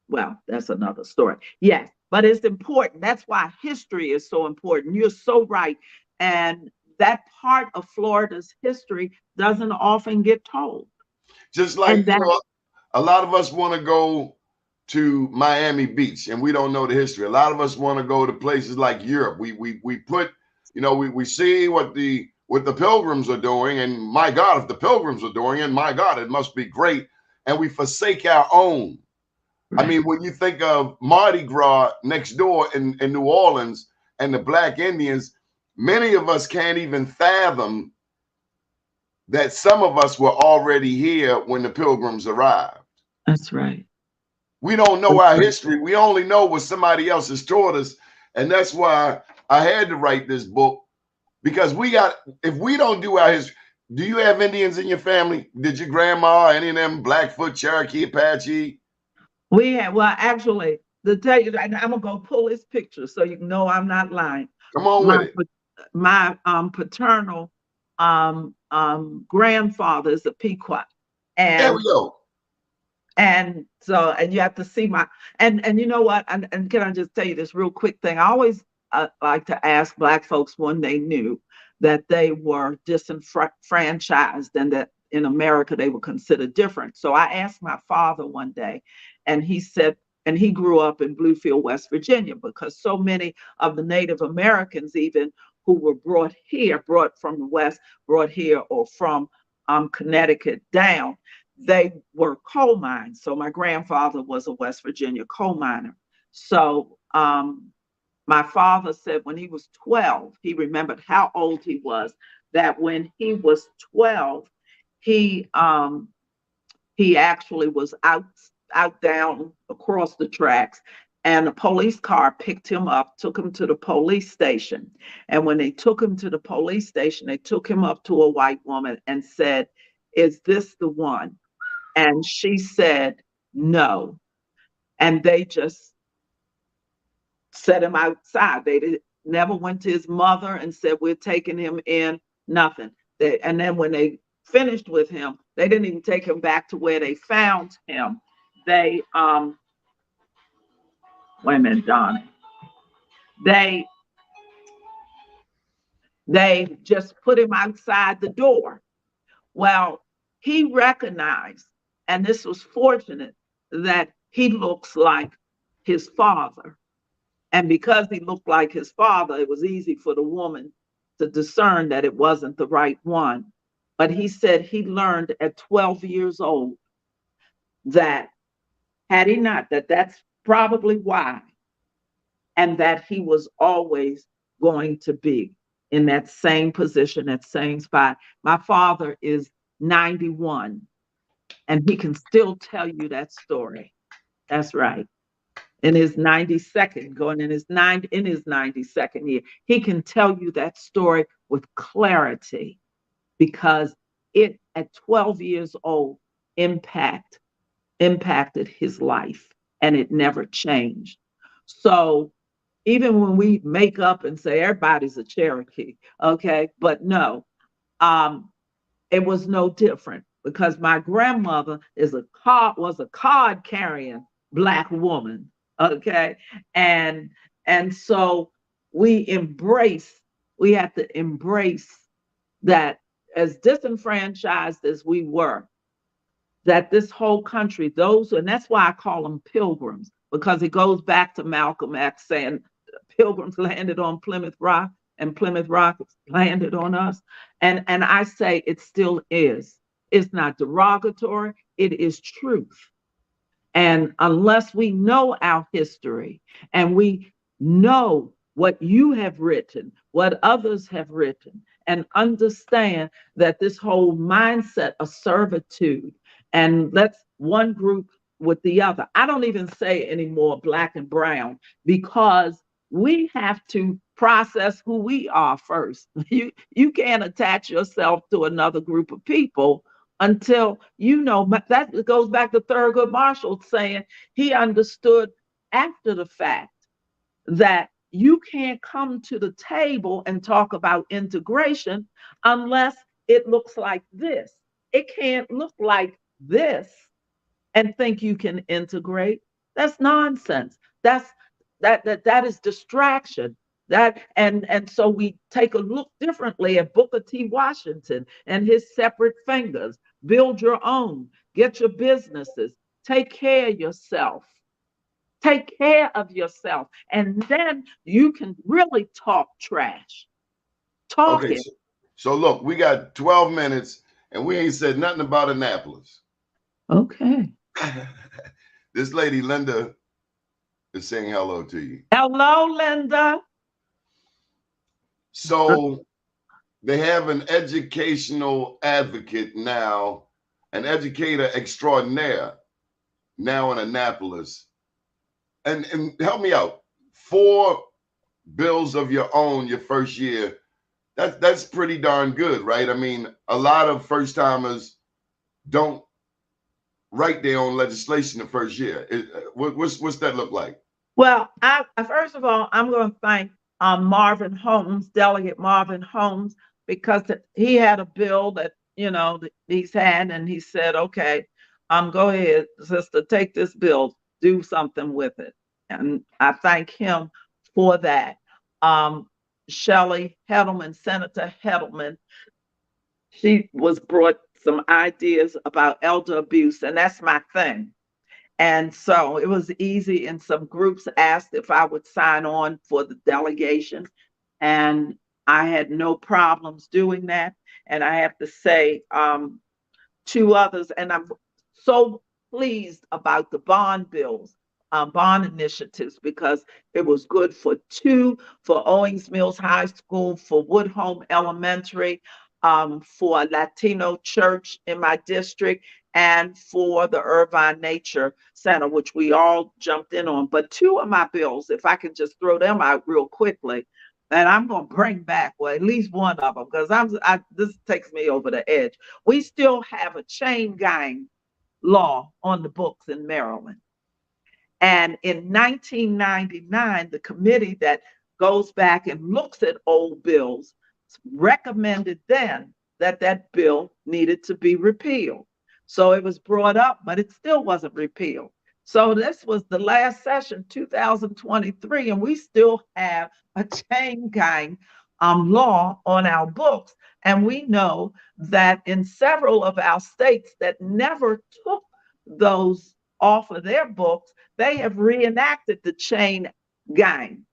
Well, that's another story. Yes, but it's important. That's why history is so important. You're so right. And that part of Florida's history doesn't often get told. Just like, a lot of us want to go to Miami Beach and we don't know the history. A lot of us want to go to places like Europe. We put, we see what the Pilgrims are doing, and my God, if the Pilgrims are doing it, my God, it must be great. And we forsake our own. Right. I mean, when you think of Mardi Gras next door in New Orleans and the Black Indians, many of us can't even fathom that some of us were already here when the Pilgrims arrived. That's right. We don't know our history. We only know what somebody else has taught us. And that's why I had to write this book, because if we don't do our history. Do you have Indians in your family? Did your grandma, any of them, Blackfoot, Cherokee, Apache? We had, well, actually, to tell you, I'm going to go pull his picture so you know I'm not lying. Come on with it. My paternal grandfather is a Pequot. And there we go. And so, and you have to see and you know what, and can I just tell you this real quick thing? I always like to ask Black folks when they knew that they were disenfranchised and that in America they were considered different. So I asked my father one day, and he said, and he grew up in Bluefield, West Virginia, because so many of the Native Americans, even who were brought from the West, brought here, or from Connecticut down, they were coal mines. So my grandfather was a West Virginia coal miner. So my father said when he was 12, he remembered how old he was, that when he was 12, he he actually was out down across the tracks, and a police car picked him up, took him to the police station. And when they took him to the police station, they took him up to a white woman and said, "Is this the one?" And she said, "No." And they just set him outside. Never went to his mother and said, "We're taking him in," nothing. And then when they finished with him, they didn't even take him back to where they found him. They, wait a minute, Doni. They just put him outside the door. Well, he recognized, and this was fortunate, that he looks like his father. And because he looked like his father, it was easy for the woman to discern that it wasn't the right one. But he said he learned at 12 years old that had he not, that's probably why, and that he was always going to be in that same position, that same spot. My father is 91, and he can still tell you that story. That's right. In his 92nd, going in his 92nd year, he can tell you that story with clarity because it, at 12 years old, impacted his life, and it never changed. So even when we make up and say everybody's a Cherokee, okay, but no, it was no different because my grandmother was a card carrying Black woman, okay, and so we have to embrace that, as disenfranchised as we were, that this whole country, and that's why I call them pilgrims, because it goes back to Malcolm X saying pilgrims landed on Plymouth Rock and Plymouth Rock landed on us. And I say it still is. It's not derogatory, it is truth. And unless we know our history and we know what you have written, what others have written, and understand that this whole mindset of servitude and let's one group with the other. I don't even say anymore Black and brown because we have to process who we are first. You can't attach yourself to another group of people until you know. That goes back to Thurgood Marshall saying he understood after the fact that you can't come to the table and talk about integration unless it looks like this. It can't look like this and think you can integrate. That's nonsense. That is distraction. And so we take a look differently at Booker T. Washington and his separate fingers. Build your own, get your businesses, take care of yourself. Take care of yourself. And then you can really talk trash. Talk Okay, it. so look, we got 12 minutes and we ain't said nothing about Annapolis. Okay. This lady, Linda, is saying hello to you. Hello, Linda. So they have an educational advocate now, an educator extraordinaire now in Annapolis. And help me out. 4 bills of your own your first year. That's pretty darn good, right? I mean, a lot of first timers don't write their own legislation the first year. What's that look like? Well, first of all, I'm going to thank Marvin Holmes, Delegate Marvin Holmes, because he had a bill that, that he's had, and he said, okay, go ahead, sister, take this bill, do something with it. And I thank him for that. Shelley Heddleman, Senator Heddleman, she brought some ideas about elder abuse, and that's my thing. And so it was easy, and some groups asked if I would sign on for the delegation, and I had no problems doing that. And I have to say, 2 others, and I'm so pleased about the bond bills, bond initiatives, because it was good for 2, for Owings Mills High School, for Woodhome Elementary, for a Latino church in my district, and for the Irvine Nature Center, which we all jumped in on. But two of my bills, if I can just throw them out real quickly, and I'm going to bring back, well, at least one of them, because this takes me over the edge. We still have a chain gang law on the books in Maryland. And in 1999, the committee that goes back and looks at old bills recommended then that that bill needed to be repealed. So it was brought up, but it still wasn't repealed. So this was the last session, 2023, and we still have a chain gang law on our books. And we know that in several of our states that never took those off of their books, they have reenacted the chain gang.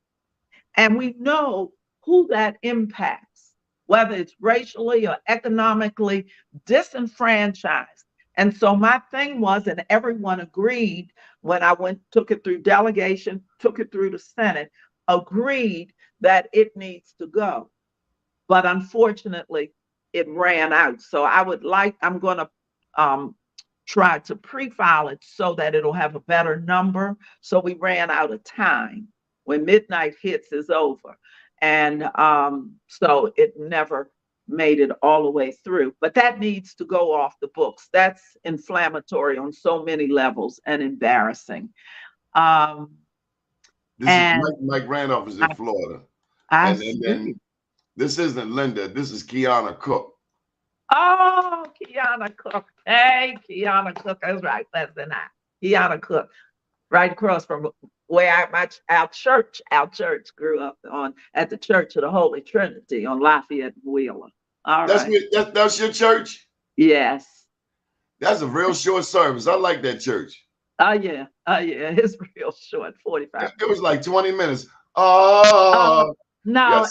And we know who that impacts, whether it's racially or economically disenfranchised. And so my thing was, and everyone agreed when I took it through delegation, took it through the Senate, agreed that it needs to go. But unfortunately, it ran out. So I'm going to try to pre-file it so that it'll have a better number. So we ran out of time. When midnight hits, is over. And so it never made it all the way through. But that needs to go off the books. That's inflammatory on so many levels and embarrassing. This is Mike Randolph is in Florida. And then this isn't Linda. This is Kiana Cook. Oh, Kiana Cook. Hey, Kiana Cook. That's right. Less than I. Kiana Cook. Right across from where our church grew up at the Church of the Holy Trinity on Lafayette and Wheeler. All right. That's your church? Yes. That's a real short service. I like that church. Oh, yeah. It's real short, 45. It was like 20 minutes. No,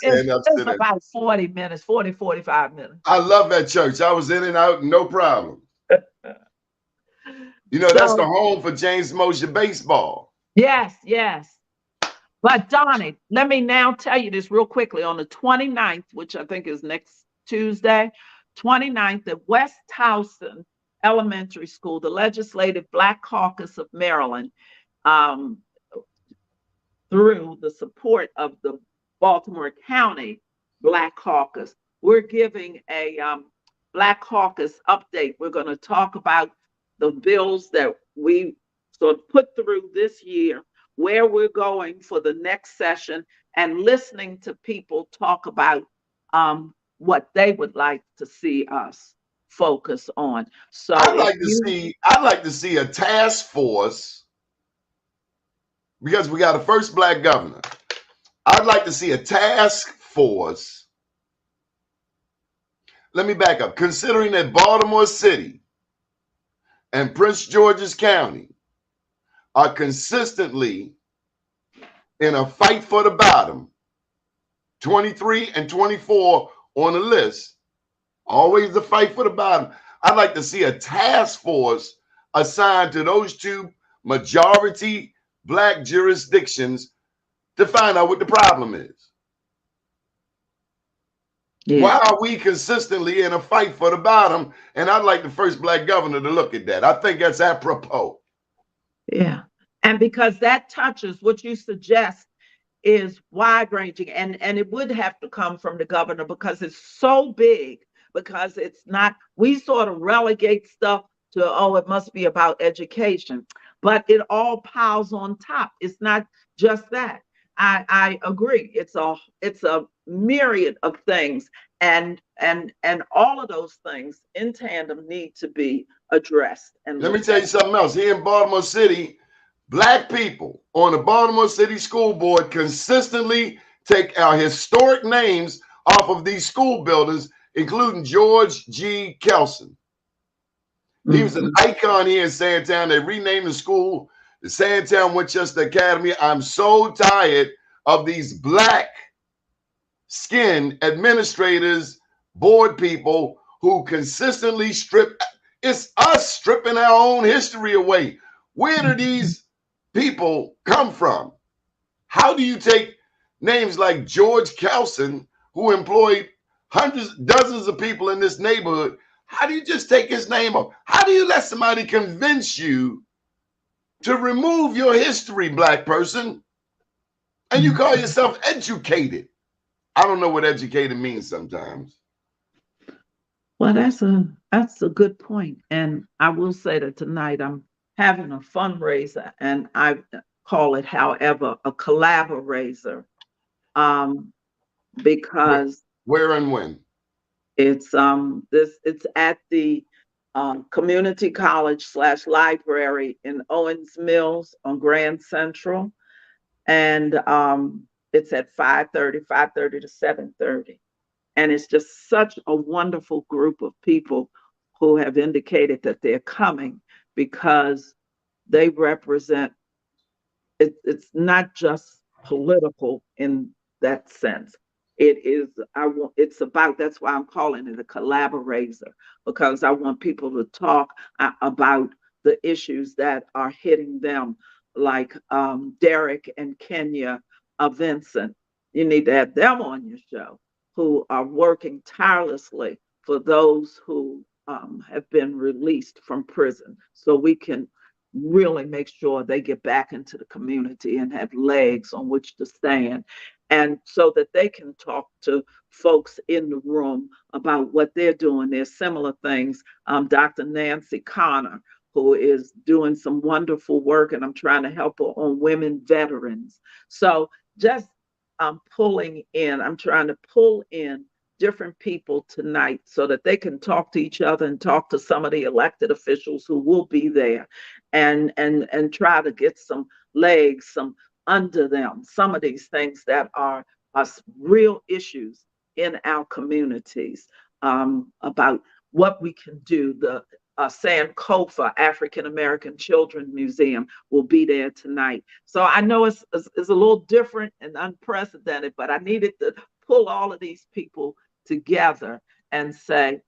it's about 40 minutes, 45 minutes. I love that church. I was in and out, no problem. That's the home for James Mosher baseball. Yes. But Doni, let me now tell you this real quickly. On the 29th, which I think is next Tuesday, 29th at West Towson Elementary School, the Legislative Black Caucus of Maryland, through the support of the Baltimore County Black Caucus, we're giving a Black Caucus update. We're going to talk about the bills that we sort of put through this year, where we're going for the next session, and listening to people talk about what they would like to see us focus on. So I'd like to see a task force, because we got a first Black governor. I'd like to see a task force. Let me back up. Considering that Baltimore City and Prince George's County are consistently in a fight for the bottom, 23 and 24 on the list, always the fight for the bottom. I'd like to see a task force assigned to those two majority Black jurisdictions to find out what the problem is. Yeah. Why are we consistently in a fight for the bottom? And I'd like the first Black governor to look at that. I think that's apropos. Yeah. And because that touches what you suggest is wide ranging, and it would have to come from the governor because it's so big, because it's not, we sort of relegate stuff to, it must be about education, but it all piles on top. It's not just that. I agree. It's a myriad of things, and all of those things in tandem need to be addressed. And let me tell you something else. Here in Baltimore City, Black people on the Baltimore City School Board consistently take our historic names off of these school buildings, including George G. Kelson. He was an icon here in Sandtown. They renamed the school the Sandtown Winchester Academy. I'm so tired of these Black skinned administrators, board people who consistently strip. It's us stripping our own history away. Where do these people come from? How do you take names like George Kelson, who employed dozens of people in this neighborhood? How do you just take his name off? How do you let somebody convince you to remove your history, black person, and you call yourself educated? I don't know what educated means sometimes. Well, that's a good point. And I will say that tonight I'm having a fundraiser, and I call it, however, a collaborator, because Where and when? it's at the community college / library in Owens Mills on Grand Central, and it's at 5:30 to 7:30. And it's just such a wonderful group of people who have indicated that they're coming because they represent, it's not just political in that sense. It's about, that's why I'm calling it a collaborator, because I want people to talk about the issues that are hitting them, like Derek and Kenya Vincent. You need to have them on your show, who are working tirelessly for those who have been released from prison, so we can really make sure they get back into the community and have legs on which to stand, and so that they can talk to folks in the room about what they're doing. There's similar things. Dr. Nancy Connor, who is doing some wonderful work, and I'm trying to help her on women veterans. So just I'm trying to pull in different people tonight so that they can talk to each other and talk to some of the elected officials who will be there, and try to get some legs, some under them, some of these things that are real issues in our communities, about what we can do. The Sankofa African American Children Museum will be there tonight. So I know it's a little different and unprecedented, but I needed to pull all of these people together and say,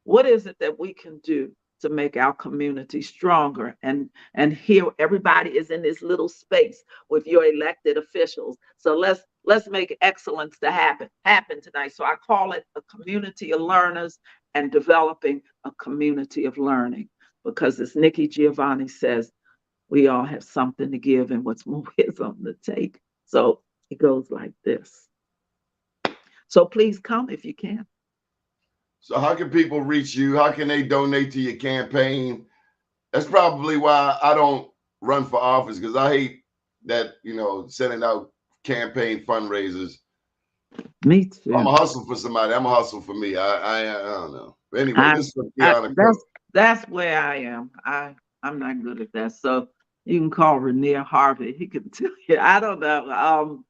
what is it that we can do to make our community stronger? And here everybody is in this little space with your elected officials. So let's make excellence to happen tonight. So I call it a community of learners and developing a community of learning, because as Nikki Giovanni says, we all have something to give and what's more is on the take. So it goes like this. So please come if you can. So how can people reach you? How can they donate to your campaign? That's probably why I don't run for office, because I hate that, sending out campaign fundraisers. Me too. I'm a hustle for somebody. I'm a hustle for me. I don't know. But anyway, this is that's where I am. I'm not good at that. So you can call Rainier Harvey. He can tell you. I don't know.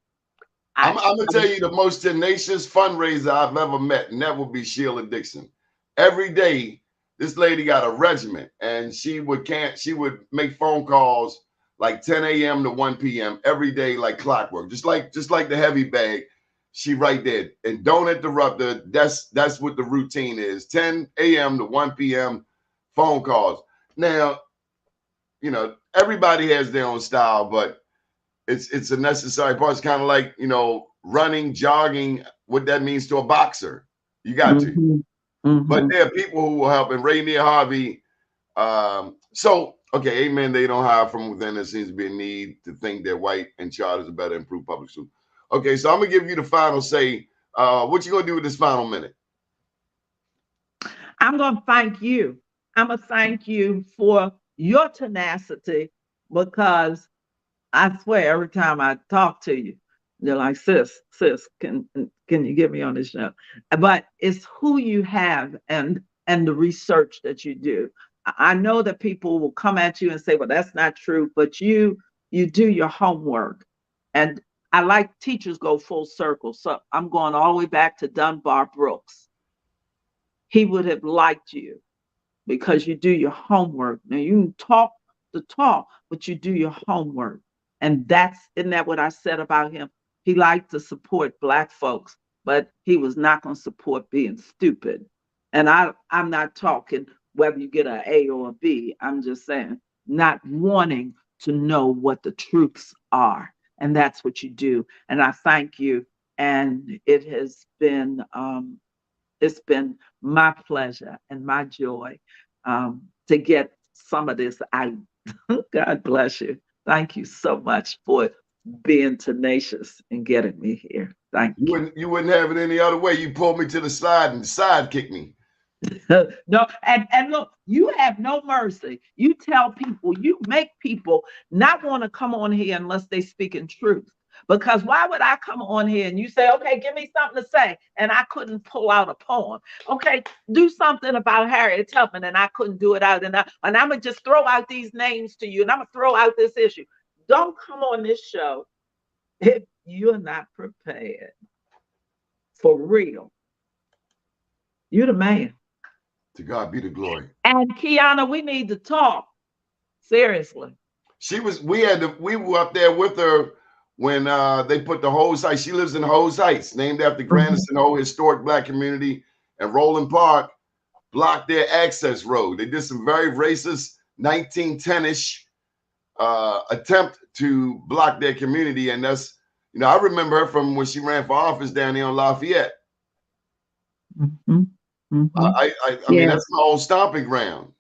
I'm gonna tell you the most tenacious fundraiser I've ever met, and that would be Sheila Dixon. Every day, this lady got a regiment, and she would make phone calls like 10 a.m. to 1 p.m. every day, like clockwork, just like the heavy bag. She right there, and don't interrupt her. That's what the routine is: 10 a.m. to 1 p.m. phone calls. Now, everybody has their own style, but it's a necessary part. It's kind of like, running, jogging, what that means to a boxer. You got to. Mm-hmm. But there are people who will help. And Rainier Harvey, okay, amen, they don't hire from within. There seems to be a need to think that white and charters are better, improve public school. Okay, so I'm going to give you the final say. What you going to do with this final minute? I'm going to thank you. I'm going to thank you for your tenacity, because I swear every time I talk to you, you're like, sis, can you get me on this show? But it's who you have and the research that you do. I know that people will come at you and say, well, that's not true, but you do your homework. And I like teachers go full circle. So I'm going all the way back to Dunbar Brooks. He would have liked you because you do your homework. Now you can talk the talk, but you do your homework. And isn't that what I said about him? He liked to support Black folks, but he was not going to support being stupid. And I'm not talking whether you get an A or a B. I'm just saying not wanting to know what the truths are. And that's what you do. And I thank you. And it has been it's been my pleasure and my joy to get some of this out. God bless you. Thank you so much for being tenacious and getting me here. Thank you. You wouldn't have it any other way. You pulled me to the side and sidekicked me. No, and look, you have no mercy. You tell people, you make people not want to come on here unless they speak in truth. Because why would I come on here and you say, okay, give me something to say, and I couldn't pull out a poem? Okay, do something about Harriet Tubman, and I couldn't do it out, and I'm gonna just throw out these names to you, and I'm gonna throw out this issue. Don't come on this show if you're not prepared. For real. You're the man. To God be the glory. And Kiana, we need to talk. Seriously. We were up there with her when they put the Hose Heights. She lives in Hose Heights, named after Grandison, whole historic Black community. And Roland Park blocked their access road. They did some very racist 1910-ish attempt to block their community. And that's, I remember her from when she ran for office down there on Lafayette. Mm-hmm. Mm-hmm. I mean, that's my old stomping ground.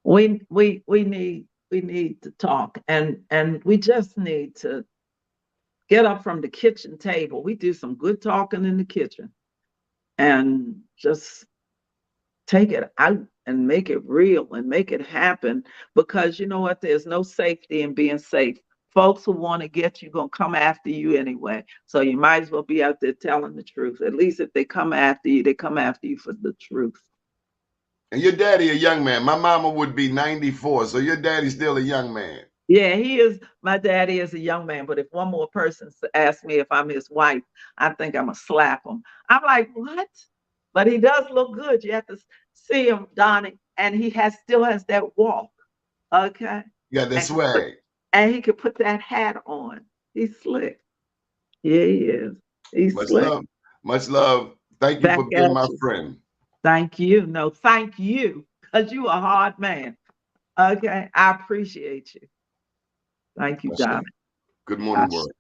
We need to talk, and we just need to get up from the kitchen table. We do some good talking in the kitchen, and just take it out and make it real and make it happen. Because you know what? There's no safety in being safe. Folks who want to get you gonna come after you anyway. So you might as well be out there telling the truth. At least if they come after you, they come after you for the truth. And your daddy a young man. My mama would be 94, so your daddy's still a young man. Yeah, he is. My daddy is a young man, but if one more person asks me if I'm his wife, I think I'm gonna slap him. I'm like, what? But he does look good. You have to see him, Doni, and he still has that walk. Okay. You got that swag. And he could put that hat on. He's slick. Yeah, he is. He's slick. Love. Much love. Thank you for being my friend. Thank you. No, thank you, because you a hard man. Okay, I appreciate you. Thank you, Doni. Good morning, world.